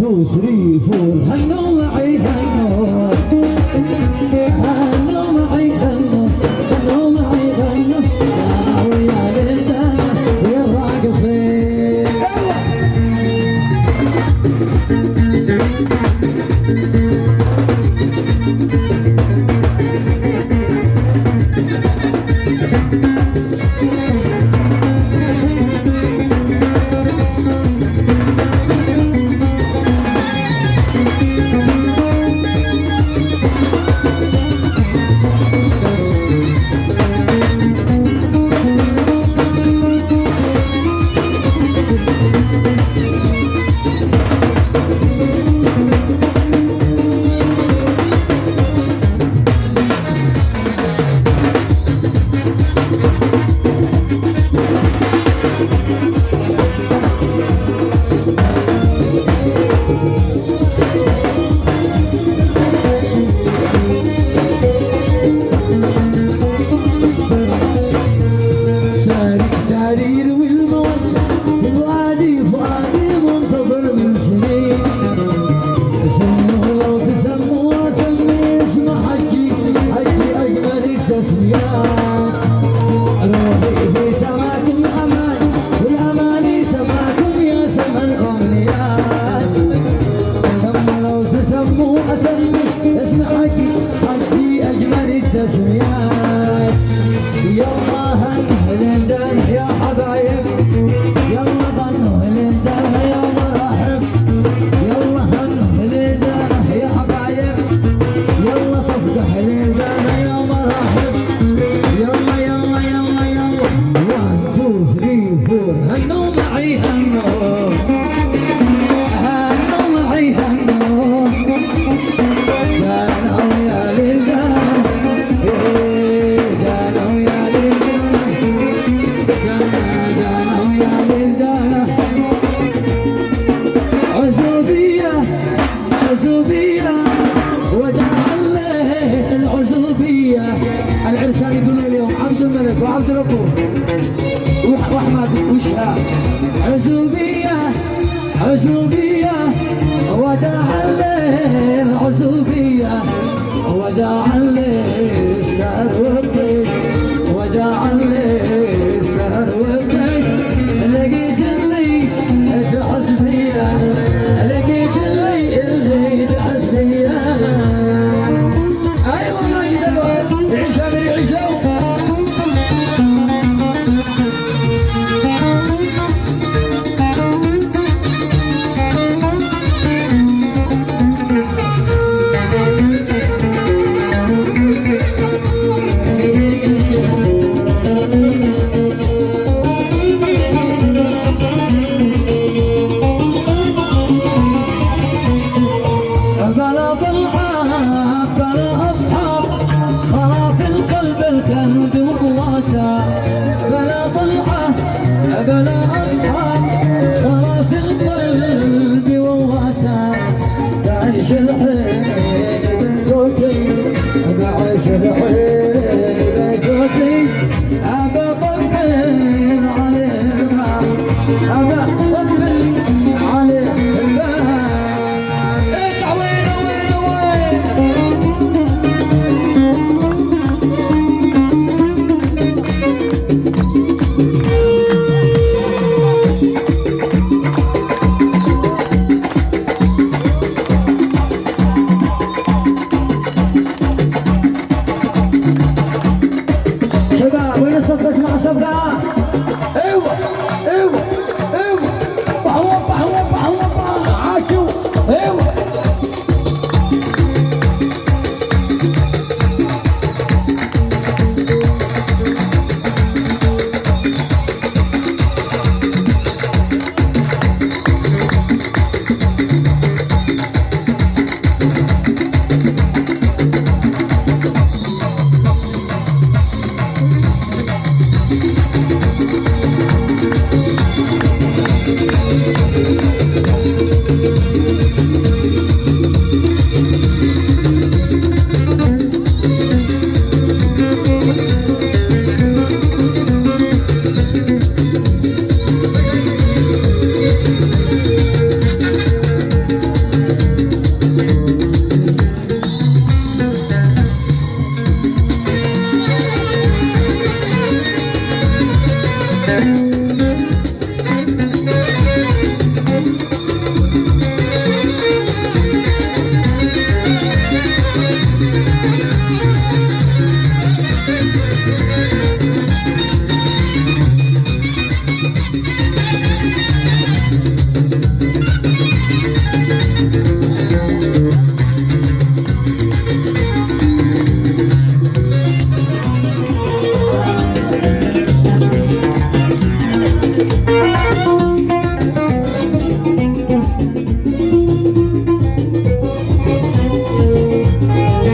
2 3 4 هنو معي هنو هنو معي هنو هنو معي هنو انا ويا ليلتنا ويا الراقصين سرير والموت الوادي فؤادي منتظر من سنين سموا لو تسموا اسمي اسم حجي حجي اجمل التسميات روحي في سماكم الامان والاماني سماكم يا سما الامنيات سموا لو تسموا اسمي اسم حجي حجي اجمل التسميات يلا هنهلندن يا حبايب يلا هنهلندن يا مرحب يلا هنهلندن يا حبايب يلا صفقة هلندن يا مرحب يلا يلا يلا يلا 1 2 3 4 هنو معي هنو هنو معي هنو انا ويا ليلتنا عزوبية وداع الله العزوبية العرسان يقولون اليوم عبد الملك وعبد ربه واحمد وشهاب عزوبية وداع